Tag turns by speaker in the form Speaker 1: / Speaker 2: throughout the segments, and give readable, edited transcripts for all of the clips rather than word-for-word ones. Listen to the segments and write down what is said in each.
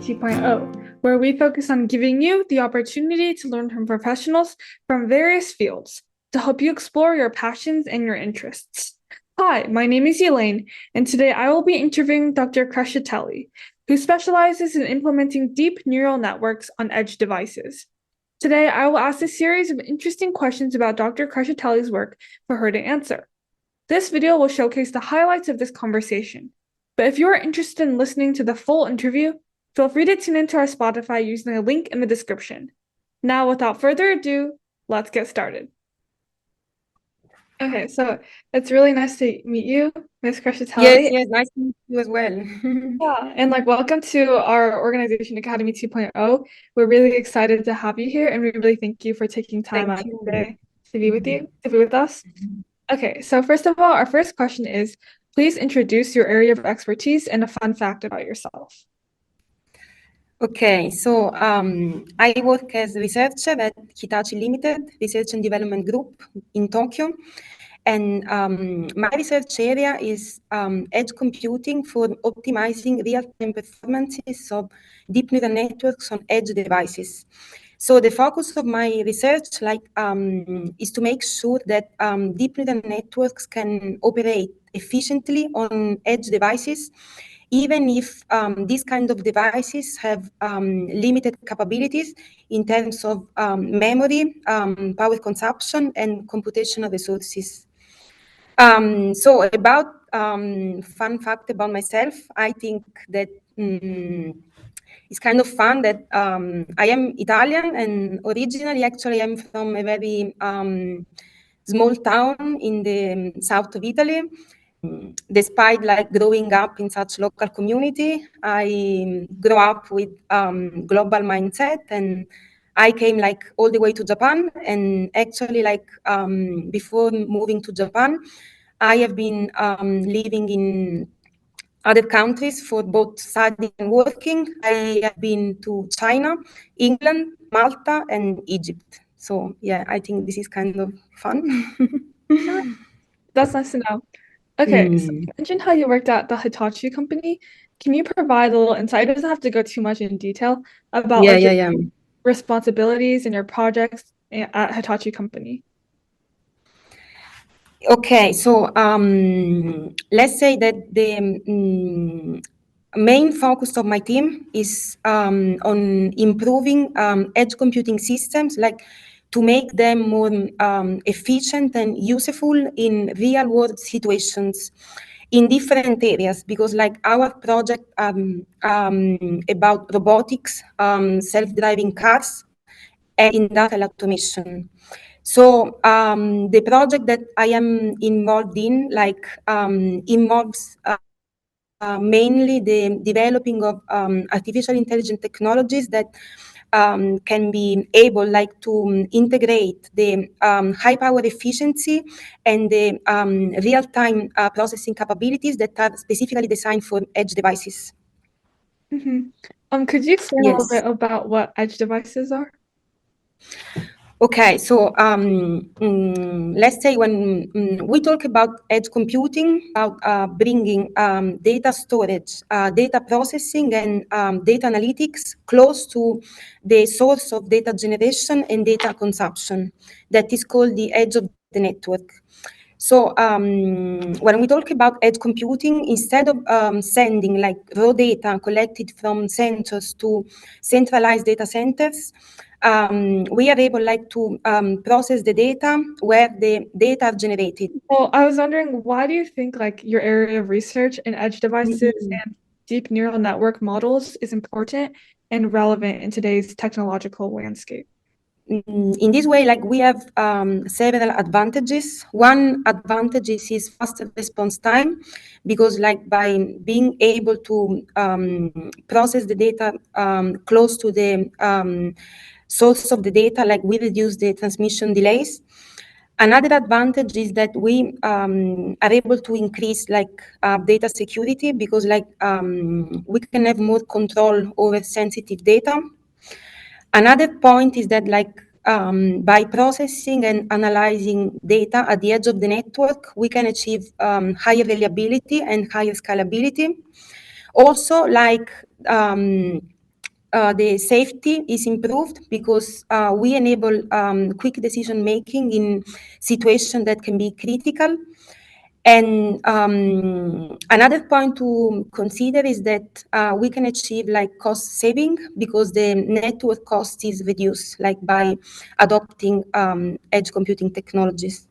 Speaker 1: 2.0, where we focus on giving you the opportunity to learn from professionals from various fields to help you explore your passions and your interests. Hi, my name is Elaine, and today I will be interviewing Dr. Crescitelli, who specializes in implementing deep neural networks on edge devices. Today, I will ask a series of interesting questions about Dr. Crescitelli's work for her to answer. This video will showcase the highlights of this conversation. But if you are interested in listening to the full interview, feel free to tune into our Spotify using the link in the description. Now, without further ado, let's get started. Okay, so it's really nice to meet you, Ms. Crescitelli.
Speaker 2: Yes, nice to meet you as well.
Speaker 1: Yeah, and welcome to our organization Academy 2.0. We're really excited to have you here, and we really thank you for taking time out today to be with us. Okay, so first of all, our first question is, please introduce your area of expertise and a fun fact about yourself.
Speaker 2: Okay, so I work as a researcher at Hitachi Limited Research and Development Group in Tokyo. And my research area is edge computing for optimizing real-time performances of deep neural networks on edge devices. So the focus of my research is to make sure that deep neural networks can operate efficiently on edge devices, even if these kind of devices have limited capabilities in terms of memory, power consumption, and computational resources. So about fun fact about myself, I think that it's kind of fun that I am Italian, and originally actually I'm from a very small town in the south of Italy. Despite growing up in such local community, I grew up with global mindset, and I came all the way to Japan. And actually before moving to Japan, I have been living in other countries for both studying and working. I have been to China, England, Malta, and Egypt. So yeah, I think this is kind of fun.
Speaker 1: That's nice to know. Okay, so you mentioned how you worked at the Hitachi company. Can you provide a little insight? It doesn't have to go too much in detail about your responsibilities and your projects at Hitachi company.
Speaker 2: Okay, so let's say that the main focus of my team is on improving edge computing systems, to make them more efficient and useful in real world situations in different areas, because our project about robotics, self-driving cars, and industrial automation. So the project that I am involved in involves mainly the developing of artificial intelligence technologies that can be able to integrate the high power efficiency and the real-time processing capabilities that are specifically designed for edge devices.
Speaker 1: Could you explain a little bit about what edge devices are?
Speaker 2: Okay, so let's say when we talk about edge computing, about bringing data storage, data processing, and data analytics close to the source of data generation and data consumption, that is called the edge of the network. So when we talk about edge computing, instead of sending raw data collected from sensors to centralized data centers, we are able to process the data where the data are generated.
Speaker 1: Well, I was wondering, why do you think your area of research in edge devices and deep neural network models is important and relevant in today's technological landscape?
Speaker 2: In this way, we have several advantages. One advantage is faster response time, because by being able to process the data close to the source of the data, we reduce the transmission delays. Another advantage is that we are able to increase data security, because we can have more control over sensitive data. Another point is that by processing and analyzing data at the edge of the network, we can achieve higher reliability and higher scalability. Also, the safety is improved because we enable quick decision making in situations that can be critical. And another point to consider is that we can achieve like cost saving because the network cost is reduced, like by adopting edge computing technologies.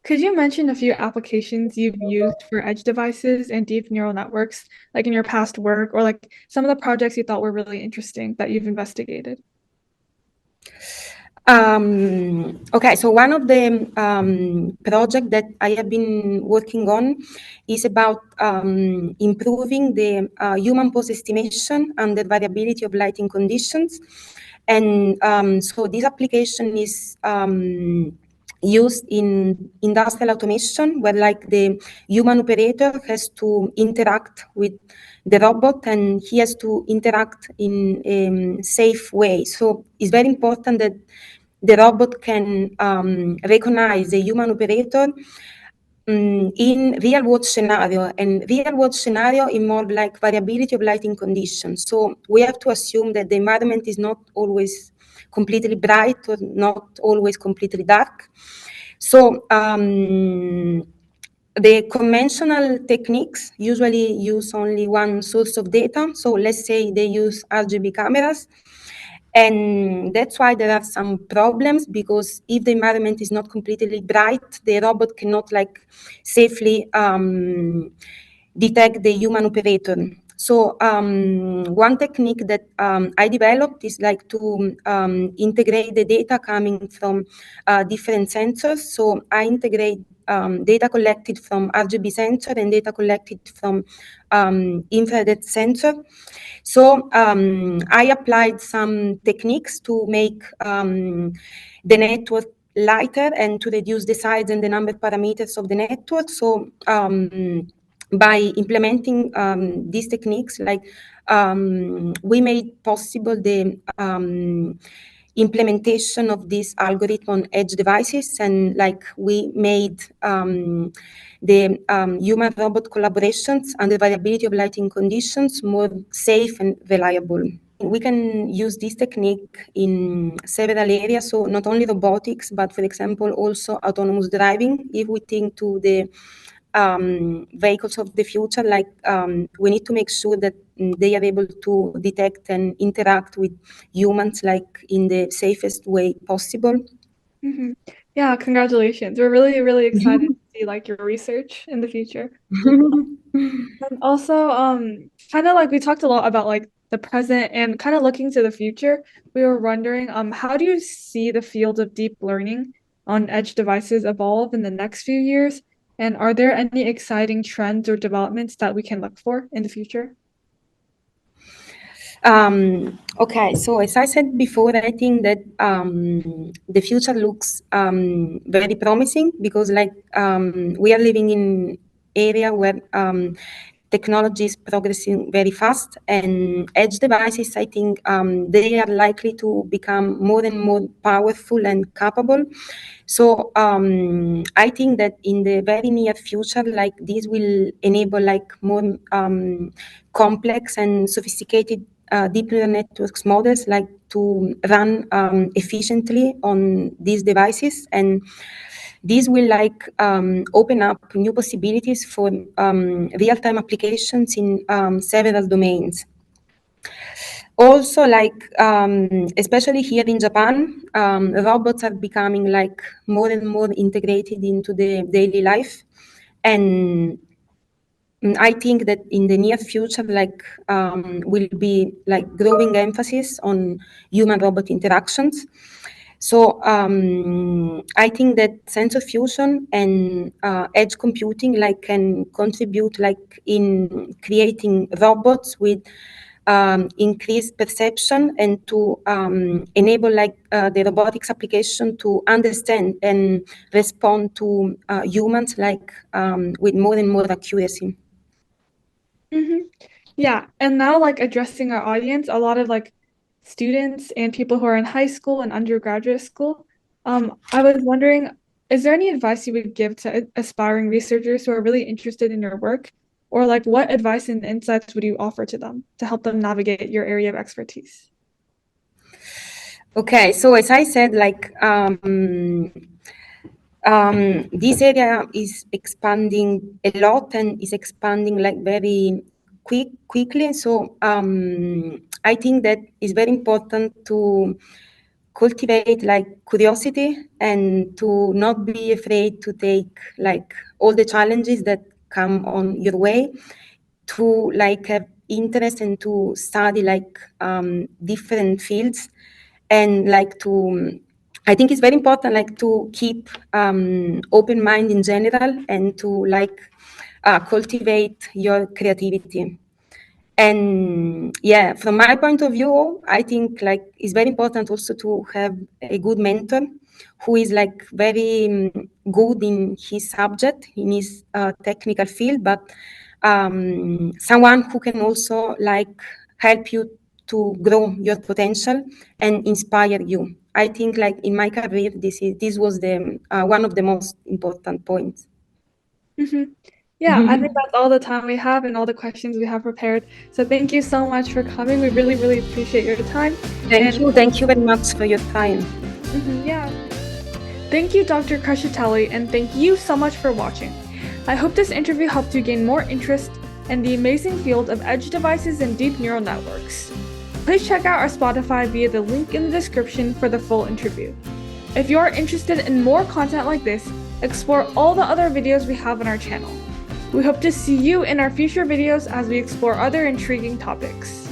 Speaker 1: Could you mention a few applications you've used for edge devices and deep neural networks, like in your past work, or like some of the projects you thought were really interesting that you've investigated?
Speaker 2: Okay, so one of the projects that I have been working on is about improving the human pose estimation under variability of lighting conditions. And so this application is used in industrial automation, where like the human operator has to interact with the robot and he has to interact in a safe way. So it's very important that the robot can recognize the human operator in real world scenario, and real world scenario involve like variability of lighting conditions. So we have to assume that the environment is not always completely bright or not always completely dark. So the conventional techniques usually use only one source of data. So let's say they use RGB cameras. And that's why there are some problems, because if the environment is not completely bright, the robot cannot like safely detect the human operator. So one technique that I developed is like to integrate the data coming from different sensors. So I integrate data collected from RGB sensor and data collected from infrared sensor. So I applied some techniques to make the network lighter and to reduce the size and the number of parameters of the network. So by implementing these techniques, like we made possible the implementation of this algorithm on edge devices, and like we made the human robot collaborations and the variability of lighting conditions more safe and reliable. We can use this technique in several areas, so not only robotics, but for example, also autonomous driving. If we think to the vehicles of the future, like we need to make sure that they are able to detect and interact with humans like in the safest way possible.
Speaker 1: Yeah, congratulations. We're really, really excited to see like your research in the future. And also, kind of like we talked a lot about like the present and kind of looking to the future. We were wondering, how do you see the field of deep learning on edge devices evolve in the next few years? And are there any exciting trends or developments that we can look for in the future?
Speaker 2: Okay, so as I said before, I think that the future looks very promising, because like we are living in area where technology is progressing very fast, and edge devices, I think they are likely to become more and more powerful and capable. So I think that in the very near future, like this will enable like more complex and sophisticated deep neural networks models, like to run efficiently on these devices, and this will like open up new possibilities for real-time applications in several domains. Also, like especially here in Japan, robots are becoming like more and more integrated into the daily life, and I think that in the near future, like will be like growing emphasis on human-robot interactions. So I think that sensor fusion and edge computing like can contribute like in creating robots with increased perception, and to enable like the robotics application to understand and respond to humans like with more and more accuracy.
Speaker 1: Yeah, and now like addressing our audience, a lot of like students and people who are in high school and undergraduate school. I was wondering, is there any advice you would give to aspiring researchers who are really interested in your work? Or like what advice and insights would you offer to them to help them navigate your area of expertise?
Speaker 2: Okay, so as I said, this area is expanding a lot and is expanding like very quickly. So I think that it's very important to cultivate like curiosity and to not be afraid to take like all the challenges that come on your way, to like have interest and to study like different fields, and like to I think it's very important like to keep open mind in general, and to like cultivate your creativity. And yeah, from my point of view, I think like it's very important also to have a good mentor who is like very good in his subject, in his technical field, but someone who can also like help you to grow your potential and inspire you. I think like in my career, this was the one of the most important points.
Speaker 1: Yeah, I think that's all the time we have and all the questions we have prepared. So thank you so much for coming. We really, really appreciate your time.
Speaker 2: Thank you very much for your time.
Speaker 1: Yeah. Thank you, Dr. Crescitelli, and thank you so much for watching. I hope this interview helped you gain more interest in the amazing field of edge devices and deep neural networks. Please check out our Spotify via the link in the description for the full interview. If you are interested in more content like this, explore all the other videos we have on our channel. We hope to see you in our future videos as we explore other intriguing topics.